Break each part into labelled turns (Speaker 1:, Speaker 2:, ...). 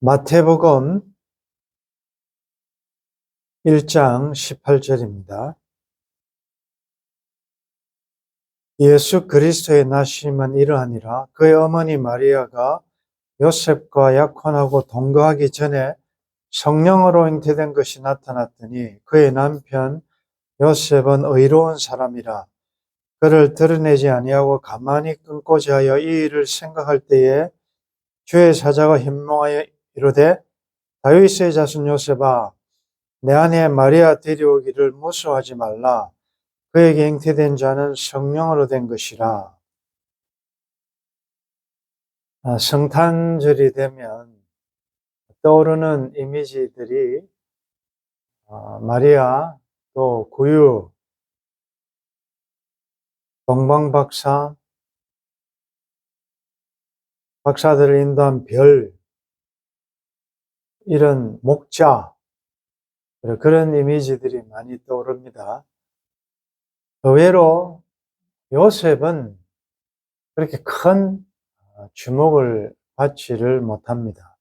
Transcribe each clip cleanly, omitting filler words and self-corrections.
Speaker 1: 마태복음 1장 18절입니다. 예수 그리스도의 나심은 이러하니라. 그의 어머니 마리아가 요셉과 약혼하고 동거하기 전에 성령으로 잉태된 것이 나타났더니 그의 남편 요셉은 의로운 사람이라. 그를 드러내지 아니하고 가만히 끊고자 하여 이 일을 생각할 때에 주의 사자가 현몽하여 이르되 다윗의 자손 요셉아, 내 아내 마리아 데려오기를 무서워하지 말라. 그에게 잉태된 자는 성령으로 된 것이라. 성탄절이 되면 떠오르는 이미지들이 마리아, 또 구유, 동방박사, 박사들을 인도한 별, 이런 목자, 그런 이미지들이 많이 떠오릅니다. 의외로 요셉은 그렇게 큰 주목을 받지를 못합니다.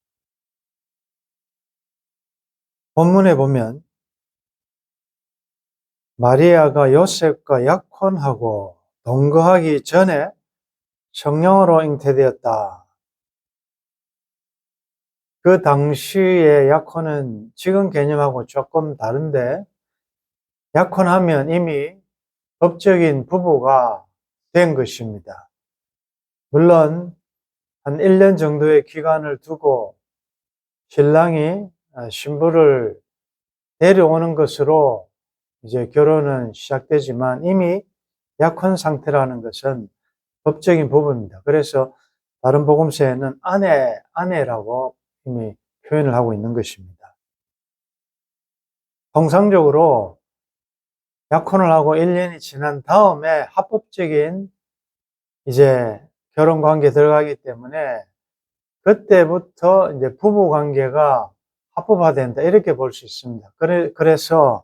Speaker 1: 본문에 보면 마리아가 요셉과 약혼하고 동거하기 전에 성령으로 잉태되었다. 그 당시의 약혼은 지금 개념하고 조금 다른데, 약혼하면 이미 법적인 부부가 된 것입니다. 물론 한 1년 정도의 기간을 두고 신랑이 신부를 데려오는 것으로 이제 결혼은 시작되지만 이미 약혼 상태라는 것은 법적인 부부입니다. 그래서 다른 복음서에는 아내라고 이미 표현을 하고 있는 것입니다. 통상적으로 약혼을 하고 1년이 지난 다음에 합법적인 이제 결혼 관계에 들어가기 때문에 그때부터 이제 부부 관계가 합법화된다, 이렇게 볼 수 있습니다. 그래서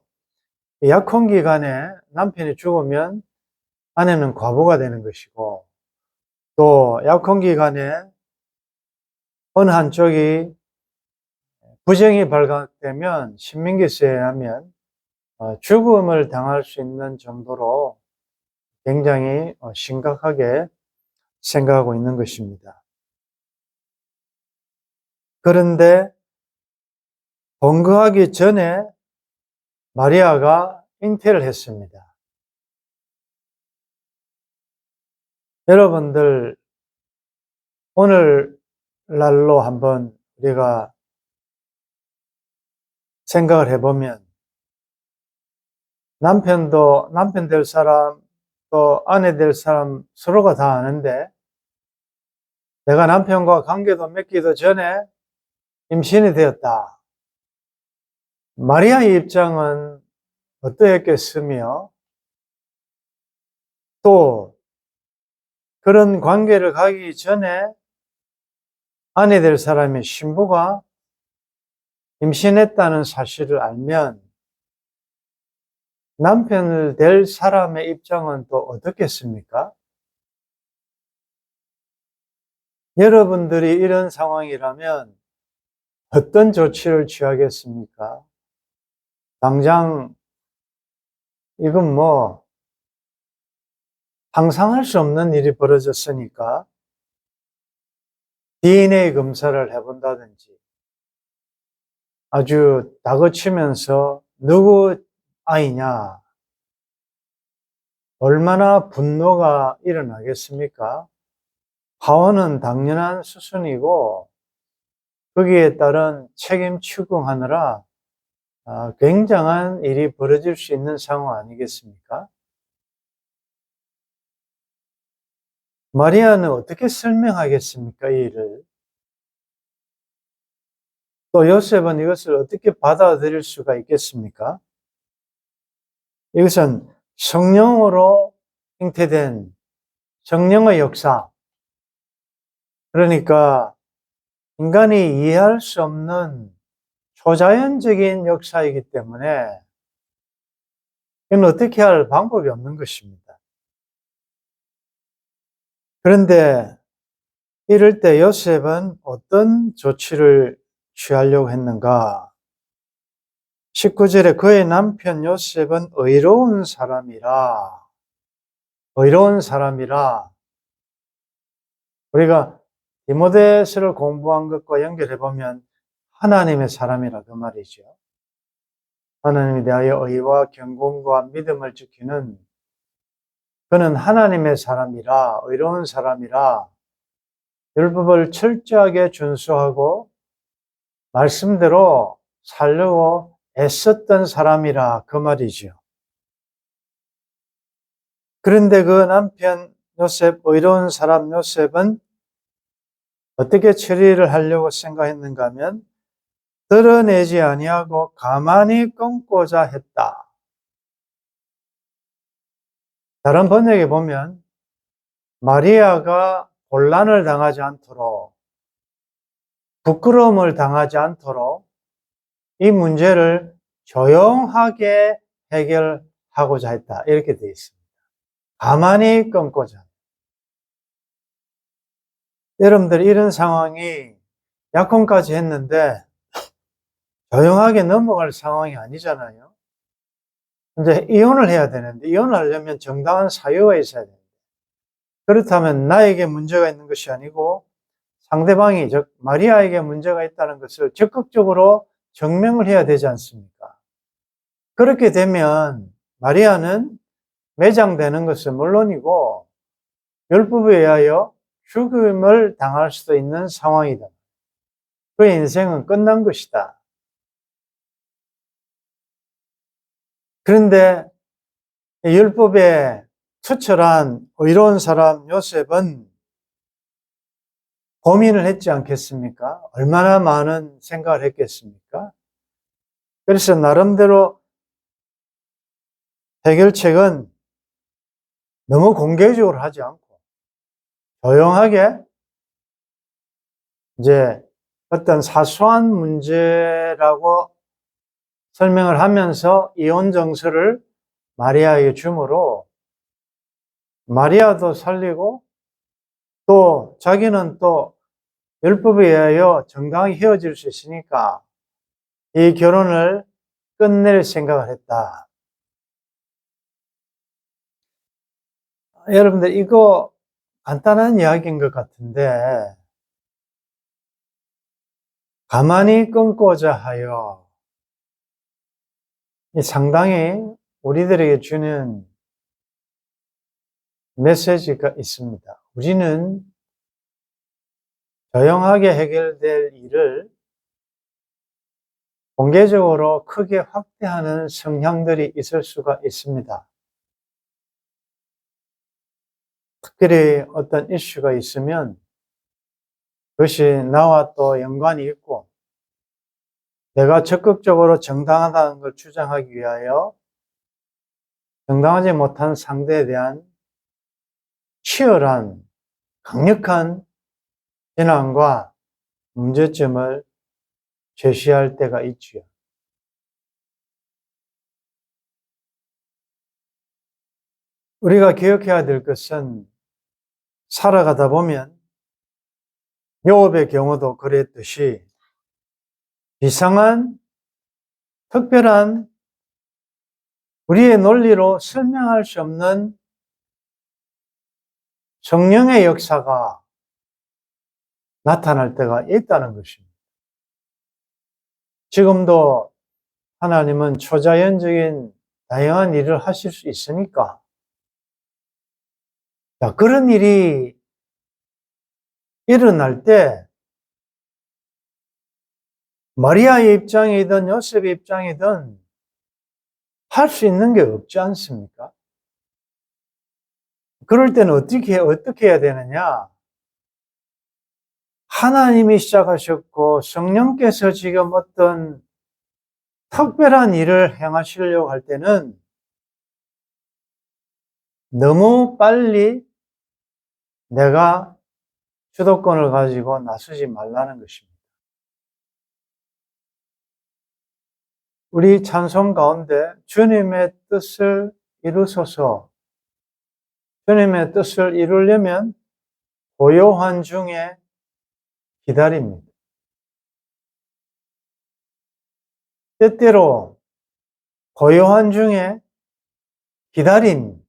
Speaker 1: 약혼 기간에 남편이 죽으면 아내는 과부가 되는 것이고, 또 약혼 기간에 어느 한쪽이 부정이 발각되면 신민기서에 의하면 죽음을 당할 수 있는 정도로 굉장히 심각하게 생각하고 있는 것입니다. 그런데 동거하기 전에 마리아가 잉태를 했습니다. 여러분들, 오늘날로 한번 우리가 생각을 해보면, 남편 될 사람, 또 아내 될 사람 서로가 다 아는데, 내가 남편과 관계도 맺기도 전에 임신이 되었다. 마리아의 입장은 어떠했겠으며, 또 그런 관계를 가기 전에 아내 될 사람의 신부가 임신했다는 사실을 알면 남편을 될 사람의 입장은 또 어떻겠습니까? 여러분들이 이런 상황이라면 어떤 조치를 취하겠습니까? 당장 이건 상상할 수 없는 일이 벌어졌으니까 DNA 검사를 해본다든지, 아주 다그치면서 누구 아이냐, 얼마나 분노가 일어나겠습니까? 파혼은 당연한 수순이고 거기에 따른 책임 추궁하느라 굉장한 일이 벌어질 수 있는 상황 아니겠습니까? 마리아는 어떻게 설명하겠습니까, 이 일을? 또 요셉은 이것을 어떻게 받아들일 수가 있겠습니까? 이것은 성령으로 잉태된 성령의 역사, 그러니까 인간이 이해할 수 없는 초자연적인 역사이기 때문에 이건 어떻게 할 방법이 없는 것입니다. 그런데 이럴 때 요셉은 어떤 조치를 취하려고 했는가? 19절에 그의 남편 요셉은 의로운 사람이라. 의로운 사람이라. 우리가 디모데서를 공부한 것과 연결해 보면 하나님의 사람이라 그 말이죠. 하나님에 대하여 의와 경건과 믿음을 지키는 그는 하나님의 사람이라, 의로운 사람이라, 율법을 철저하게 준수하고 말씀대로 살려고 애썼던 사람이라 그 말이죠. 그런데 그 남편 요셉, 의로운 사람 요셉은 어떻게 처리를 하려고 생각했는가 하면 드러내지 아니하고 가만히 끊고자 했다. 다른 번역에 보면 마리아가 곤란을 당하지 않도록, 부끄러움을 당하지 않도록 이 문제를 조용하게 해결하고자 했다. 이렇게 되어 있습니다. 가만히 끊고자. 여러분들 이런 상황이 약혼까지 했는데 조용하게 넘어갈 상황이 아니잖아요. 이제 이혼을 해야 되는데 이혼을 하려면 정당한 사유가 있어야 됩니다. 그렇다면 나에게 문제가 있는 것이 아니고 상대방이 즉 마리아에게 문제가 있다는 것을 적극적으로 증명을 해야 되지 않습니까? 그렇게 되면 마리아는 매장되는 것은 물론이고 율법에 의하여 죽임을 당할 수도 있는 상황이다. 그의 인생은 끝난 것이다. 그런데 율법에 투철한 의로운 사람 요셉은 고민을 했지 않겠습니까? 얼마나 많은 생각을 했겠습니까? 그래서 나름대로 해결책은 너무 공개적으로 하지 않고 조용하게 이제 어떤 사소한 문제라고 설명을 하면서 이혼 정서를 마리아에게 주므로 마리아도 살리고 또 자기는 또 율법에 의하여 정당하게 헤어질 수 있으니까 이 결혼을 끝낼 생각을 했다. 여러분들 이거 간단한 이야기인 것 같은데 가만히 끊고자 하여 상당히 우리들에게 주는 메시지가 있습니다. 우리는 조용하게 해결될 일을 공개적으로 크게 확대하는 성향들이 있을 수가 있습니다. 특별히 어떤 이슈가 있으면 그것이 나와 또 연관이 있고 내가 적극적으로 정당하다는 걸 주장하기 위하여 정당하지 못한 상대에 대한 치열한 강력한 비난과 문제점을 제시할 때가 있지요. 우리가 기억해야 될 것은 살아가다 보면 욥의 경우도 그랬듯이 이상한 특별한 우리의 논리로 설명할 수 없는 성령의 역사가 나타날 때가 있다는 것입니다. 지금도 하나님은 초자연적인 다양한 일을 하실 수 있으니까 그런 일이 일어날 때 마리아의 입장이든 요셉의 입장이든 할 수 있는 게 없지 않습니까? 그럴 때는 어떻게 해야 되느냐? 하나님이 시작하셨고 성령께서 지금 어떤 특별한 일을 행하시려고 할 때는 너무 빨리 내가 주도권을 가지고 나서지 말라는 것입니다. 우리 찬송 가운데 주님의 뜻을 이루소서, 주님의 뜻을 이루려면 고요한 중에 기다립니다. 때때로 고요한 중에 기다림,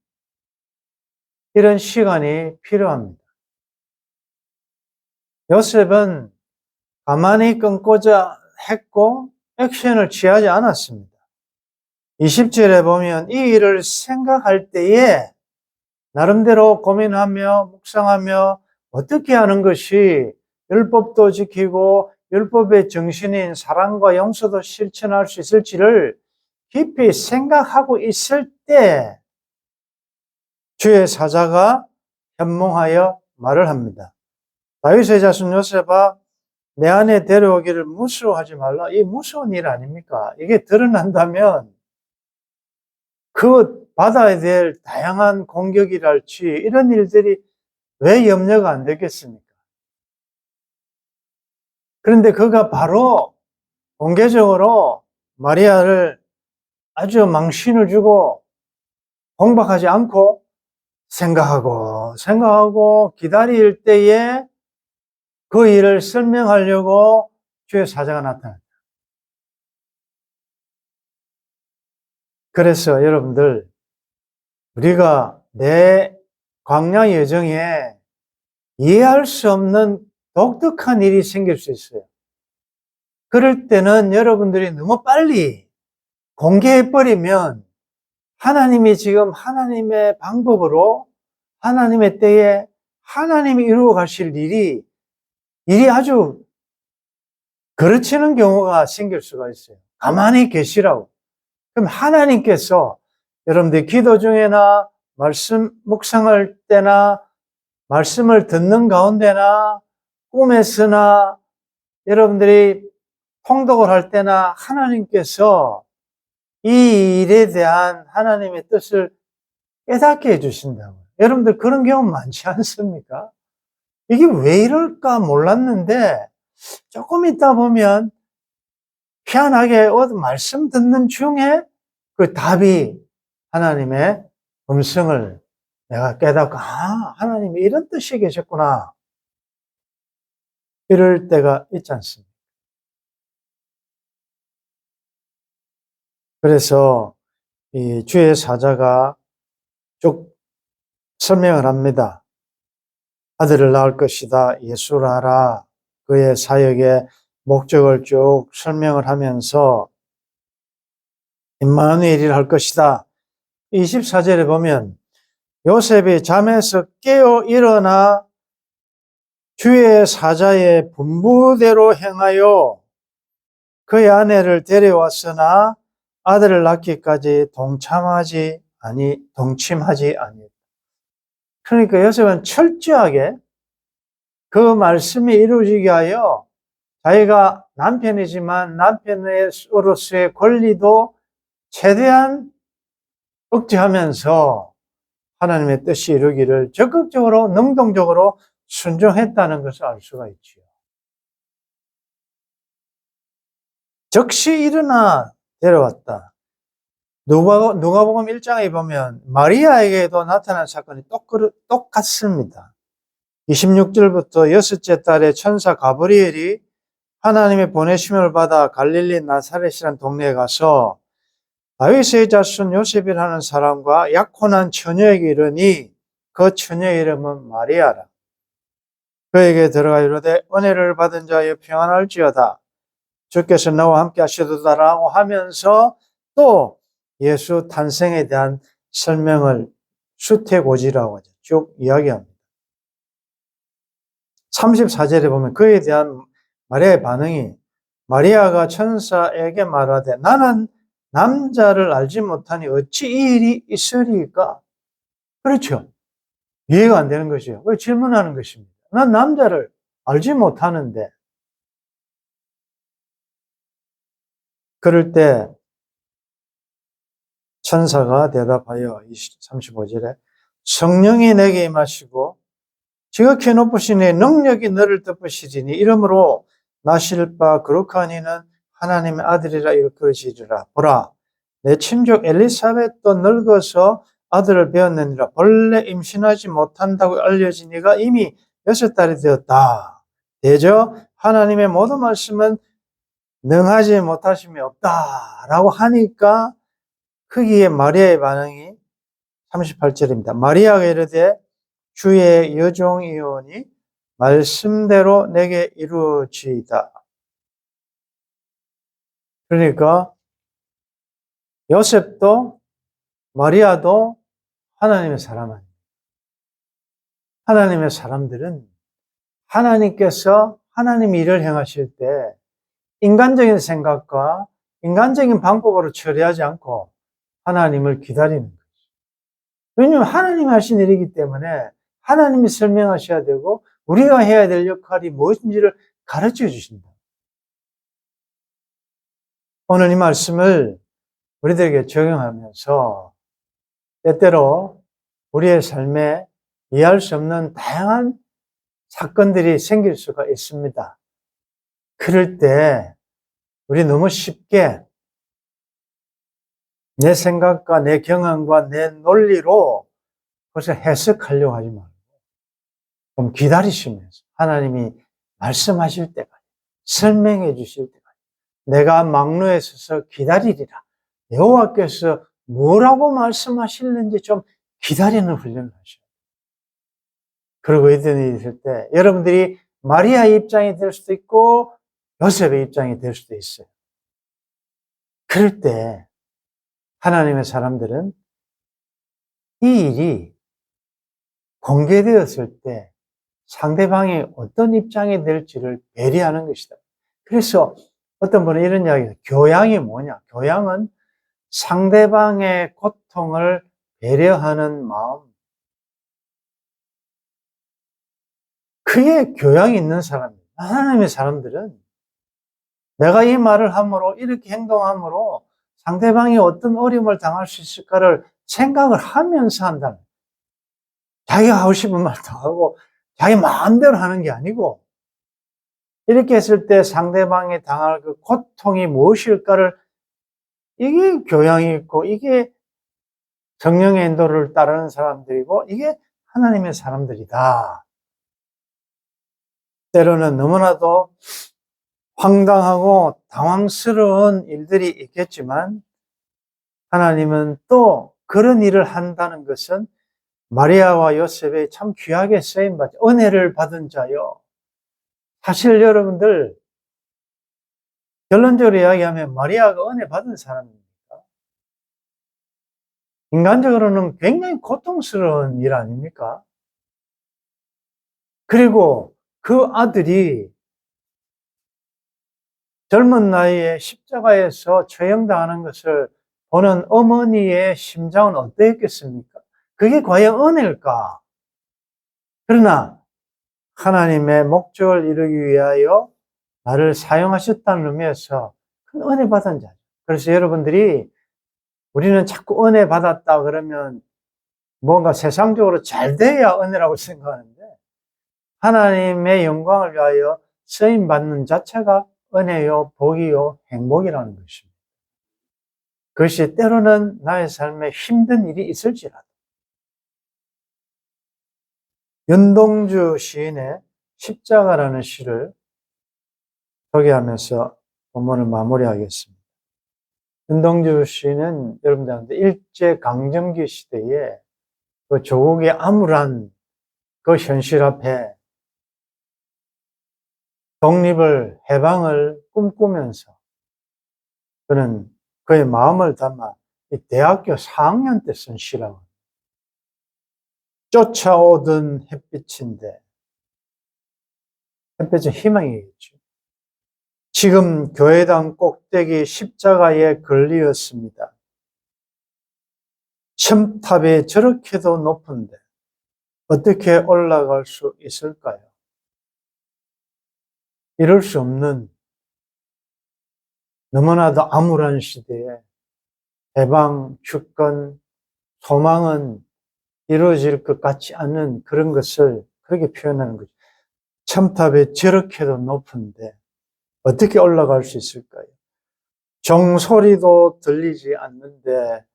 Speaker 1: 이런 시간이 필요합니다. 요셉은 가만히 끊고자 했고 액션을 취하지 않았습니다. 20절에 보면 이 일을 생각할 때에 나름대로 고민하며 묵상하며 어떻게 하는 것이 율법도 지키고 율법의 정신인 사랑과 용서도 실천할 수 있을지를 깊이 생각하고 있을 때 주의 사자가 현몽하여 말을 합니다. 다윗의 자손 요셉아, 내 안에 데려오기를 무서워하지 말라. 이 무서운 일 아닙니까? 이게 드러난다면 그 받아야 될 다양한 공격이랄지 이런 일들이 왜 염려가 안 되겠습니까? 그런데 그가 바로 공개적으로 마리아를 아주 망신을 주고 공박하지 않고 생각하고 기다릴 때에 그 일을 설명하려고 주의 사자가 나타났다. 그래서 여러분들, 우리가 내 광야 여정에 이해할 수 없는 독특한 일이 생길 수 있어요. 그럴 때는 여러분들이 너무 빨리 공개해버리면 하나님이 지금 하나님의 방법으로 하나님의 때에 하나님이 이루어 가실 일이 아주 그르치는 경우가 생길 수가 있어요. 가만히 계시라고. 그럼 하나님께서 여러분들 기도 중에나 말씀 묵상할 때나 말씀을 듣는 가운데나 꿈에서나 여러분들이 통독을 할 때나 하나님께서 이 일에 대한 하나님의 뜻을 깨닫게 해주신다고요. 여러분들 그런 경우 많지 않습니까? 이게 왜 이럴까 몰랐는데 조금 있다 보면 희한하게 말씀 듣는 중에 그 답이 하나님의 음성을 내가 깨닫고, 하나님이 이런 뜻이 계셨구나. 이럴 때가 있지 않습니까? 그래서 이 주의 사자가 쭉 설명을 합니다. 아들을 낳을 것이다. 예수를 알아. 그의 사역의 목적을 쭉 설명을 하면서 임마누엘이라 할 것이다. 24절에 보면 요셉이 잠에서 깨어 일어나 주의 사자의 분부대로 행하여 그의 아내를 데려왔으나 아들을 낳기까지 동침하지 아니. 그러니까 요셉은 철저하게 그 말씀이 이루어지게 하여 자기가 남편이지만 남편으로서의 권리도 최대한 억제하면서 하나님의 뜻이 이루기를 적극적으로 능동적으로 순종했다는 것을 알 수가 있지요. 즉시 일어나 데려왔다. 누가복음 1장에 보면 마리아에게도 나타난 사건이 똑같습니다. 26절부터 여섯째 달에 천사 가브리엘이 하나님의 보내심을 받아 갈릴리 나사렛이라는 동네에 가서 다윗의 자손 요셉이라는 사람과 약혼한 처녀에게 이르니 그 처녀의 이름은 마리아라. 그에게 들어가 이르되 은혜를 받은 자여 평안할지어다. 주께서 너와 함께 하시도다라고 하면서 또 예수 탄생에 대한 설명을 수태고지라고 하죠. 쭉 이야기합니다. 34절에 보면 그에 대한 마리아의 반응이 마리아가 천사에게 말하되 나는 남자를 알지 못하니 어찌 이 일이 있으리까? 그렇죠. 이해가 안 되는 것이에요. 왜 질문하는 것입니다. 난 남자를 알지 못하는데. 그럴 때 천사가 대답하여 35절에 성령이 내게 임하시고 지극히 높으신 의 능력이 너를 덮으시리니 이러므로 나실 바 거룩한 이는 하나님의 아들이라 일컬으시리라. 보라, 내 친족 엘리사벳도 늙어서 아들을 배었느니라. 본래 임신하지 못한다고 알려진 이가 이미 6달이 되었다. 대저 하나님의 모든 말씀은 능하지 못하심이 없다라고 하니까 거기에 마리아의 반응이 38절입니다. 마리아가 이르되 주의 여종이오니 말씀대로 내게 이루어지이다. 그러니까 요셉도 마리아도 하나님의 사람 아닙니다. 하나님의 사람들은 하나님께서 하나님 일을 행하실 때 인간적인 생각과 인간적인 방법으로 처리하지 않고 하나님을 기다리는 거죠. 왜냐하면 하나님이 하신 일이기 때문에 하나님이 설명하셔야 되고 우리가 해야 될 역할이 무엇인지를 가르쳐 주신다. 오늘 이 말씀을 우리들에게 적용하면서 때때로 우리의 삶에 이해할 수 없는 다양한 사건들이 생길 수가 있습니다. 그럴 때 우리 너무 쉽게 내 생각과 내 경험과 내 논리로 그것을 해석하려고 하지 말고 좀 기다리시면서 하나님이 말씀하실 때까지 설명해 주실 때까지 내가 막루에 서서 기다리리라. 여호와께서 뭐라고 말씀하실는지 좀 기다리는 훈련을 하셔요. 그리고 이런 일이 있을 때 여러분들이 마리아의 입장이 될 수도 있고 요셉의 입장이 될 수도 있어요. 그럴 때 하나님의 사람들은 이 일이 공개되었을 때 상대방이 어떤 입장이 될지를 배려하는 것이다. 그래서 어떤 분은 이런 이야기해요. 교양이 뭐냐? 교양은 상대방의 고통을 배려하는 마음. 그게 교양이 있는 사람이에요. 하나님의 사람들은 내가 이 말을 함으로 이렇게 행동함으로 상대방이 어떤 어려움을 당할 수 있을까를 생각을 하면서 한다는 거예요. 자기가 하고 싶은 말도 하고 자기 마음대로 하는 게 아니고 이렇게 했을 때 상대방이 당할 그 고통이 무엇일까를 이게 교양이 있고 이게 성령의 인도를 따르는 사람들이고 이게 하나님의 사람들이다. 때로는 너무나도 황당하고 당황스러운 일들이 있겠지만 하나님은 또 그런 일을 한다는 것은 마리아와 요셉의 참 귀하게 쓰임받은 은혜를 받은 자요. 사실 여러분들 결론적으로 이야기하면 마리아가 은혜 받은 사람입니다. 인간적으로는 굉장히 고통스러운 일 아닙니까? 그리고 그 아들이 젊은 나이에 십자가에서 처형당하는 것을 보는 어머니의 심정은 어땠겠습니까? 그게 과연 은혜일까? 그러나 하나님의 목적을 이루기 위하여 나를 사용하셨다는 의미에서 큰 은혜 받은 자죠. 그래서 여러분들이 우리는 자꾸 은혜 받았다 그러면 뭔가 세상적으로 잘 돼야 은혜라고 생각하는데 하나님의 영광을 위하여 쓰임받는 자체가 은혜요, 복이요, 행복이라는 것입니다. 그것이 때로는 나의 삶에 힘든 일이 있을지라도 윤동주 시인의 십자가라는 시를 소개하면서 본문을 마무리하겠습니다. 윤동주 시인은 여러분들한테 일제강점기 시대에 그 조국의 암울한 그 현실 앞에 독립을, 해방을 꿈꾸면서 그는 그의 마음을 담아 대학교 4학년 때 쓴 시라고. 쫓아오던 햇빛인데, 햇빛은 희망이겠죠. 지금 교회당 꼭대기 십자가에 걸리었습니다. 첨탑이 저렇게도 높은데 어떻게 올라갈 수 있을까요? 이럴 수 없는 너무나도 암울한 시대에 해방, 주권, 소망은 이루어질 것 같지 않은 그런 것을 그렇게 표현하는 거죠. 첨탑이 저렇게도 높은데 어떻게 올라갈 수 있을까요? 종소리도 들리지 않는데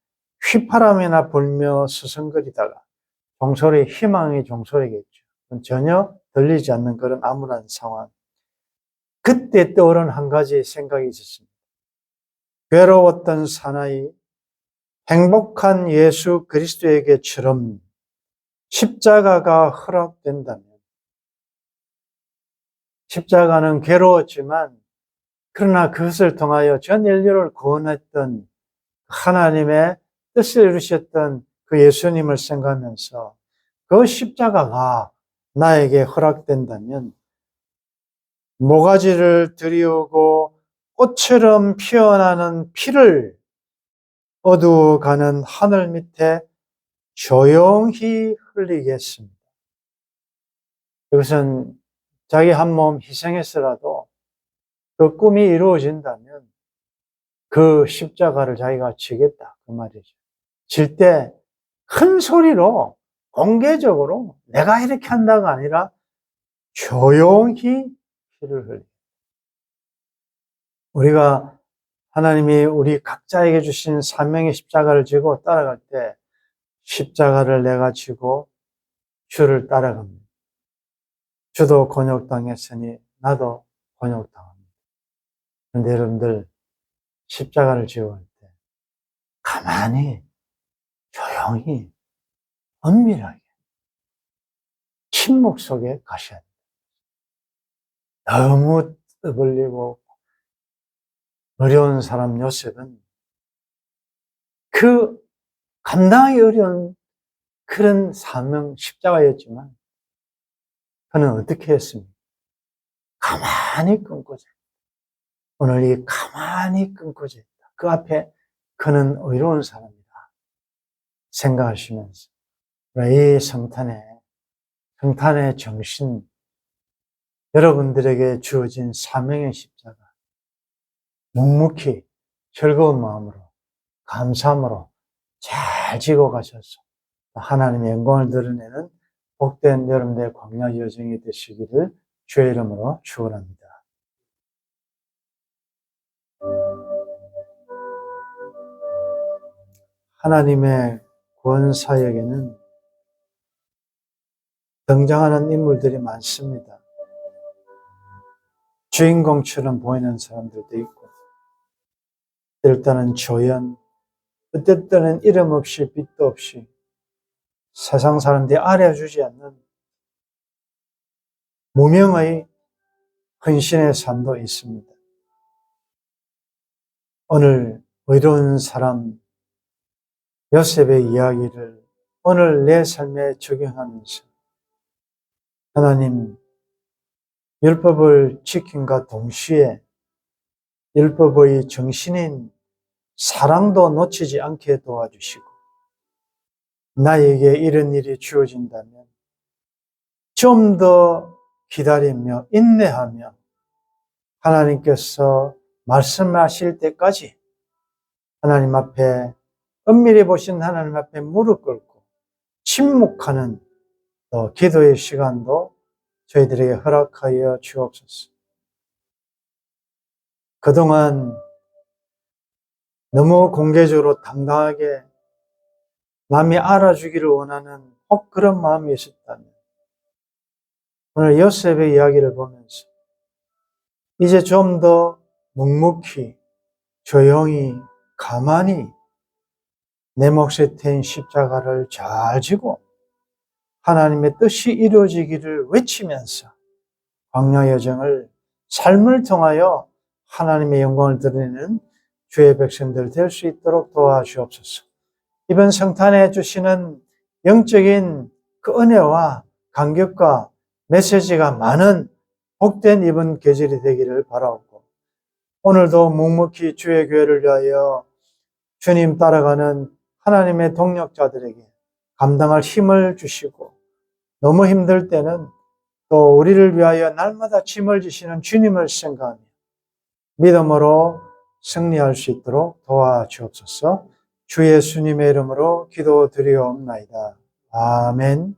Speaker 1: 휘파람이나 불며 서성거리다가 종소리, 희망의 종소리겠죠. 전혀 들리지 않는 그런 암울한 상황. 그때 떠오른 한 가지 생각이 있었습니다. 괴로웠던 사나이, 행복한 예수 그리스도에게처럼 십자가가 허락된다면, 십자가는 괴로웠지만 그러나 그것을 통하여 전 인류를 구원했던 하나님의 뜻을 이루셨던 그 예수님을 생각하면서 그 십자가가 나에게 허락된다면 모가지를 들이우고 꽃처럼 피어나는 피를 어두워가는 하늘 밑에 조용히 흘리겠습니다. 이것은 자기 한 몸 희생해서라도 그 꿈이 이루어진다면 그 십자가를 자기가 지겠다 그 말이죠. 질 때 큰 소리로 공개적으로 내가 이렇게 한다가 아니라 조용히 피를 흘려. 우리가 하나님이 우리 각자에게 주신 사명의 십자가를 지고 따라갈 때 십자가를 내가 지고 주를 따라갑니다. 주도 곤욕당했으니 나도 곤욕당합니다. 그런데 여러분들 십자가를 지고 할 때 가만히 조용히 은밀하게 침묵 속에 가셔야 돼요. 너무 떠벌리고 어려운 사람 요셉은 그 감당하기 어려운 그런 사명 십자가였지만 그는 어떻게 했습니까? 가만히 끊고자 했다. 오늘 이 가만히 끊고자 했다. 그 앞에 그는 의로운 사람이다 생각하시면서 이 성탄의 정신, 여러분들에게 주어진 사명의 십자가 묵묵히 즐거운 마음으로 감사함으로 잘 지고 가셔서 하나님의 영광을 드러내는 복된 여러분들의 광야 여정이 되시기를 주의 이름으로 축원합니다. 하나님의 구원 사역에는 등장하는 인물들이 많습니다. 주인공처럼 보이는 사람들도 있고, 어떨 때는 조연, 어떨 때는 이름 없이 빛도 없이 세상 사람들이 알아주지 않는 무명의 헌신의 삶도 있습니다. 오늘 의로운 사람 요셉의 이야기를 오늘 내 삶에 적용하면서 하나님 율법을 지킴과 동시에 율법의 정신인 사랑도 놓치지 않게 도와주시고 나에게 이런 일이 주어진다면 좀 더 기다리며 인내하며 하나님께서 말씀하실 때까지 하나님 앞에 은밀히 보신 하나님 앞에 무릎 꿇고 침묵하는 또 기도의 시간도 저희들에게 허락하여 주옵소서. 그동안 너무 공개적으로 당당하게 남이 알아주기를 원하는 혹 그런 마음이 있었다면 오늘 요셉의 이야기를 보면서 이제 좀 더 묵묵히 조용히 가만히 내 몫에 태인 십자가를 잘 지고 하나님의 뜻이 이루어지기를 외치면서 광야 여정을 삶을 통하여 하나님의 영광을 드리는 주의 백성들 될 수 있도록 도와주옵소서. 이번 성탄에 주시는 영적인 그 은혜와 감격과 메시지가 많은 복된 이번 계절이 되기를 바라옵고 오늘도 묵묵히 주의 교회를 위하여 주님 따라가는 하나님의 동력자들에게 감당할 힘을 주시고 너무 힘들 때는 또 우리를 위하여 날마다 짐을 지시는 주님을 생각하며 믿음으로 승리할 수 있도록 도와주옵소서. 주 예수님의 이름으로 기도드리옵나이다. 아멘.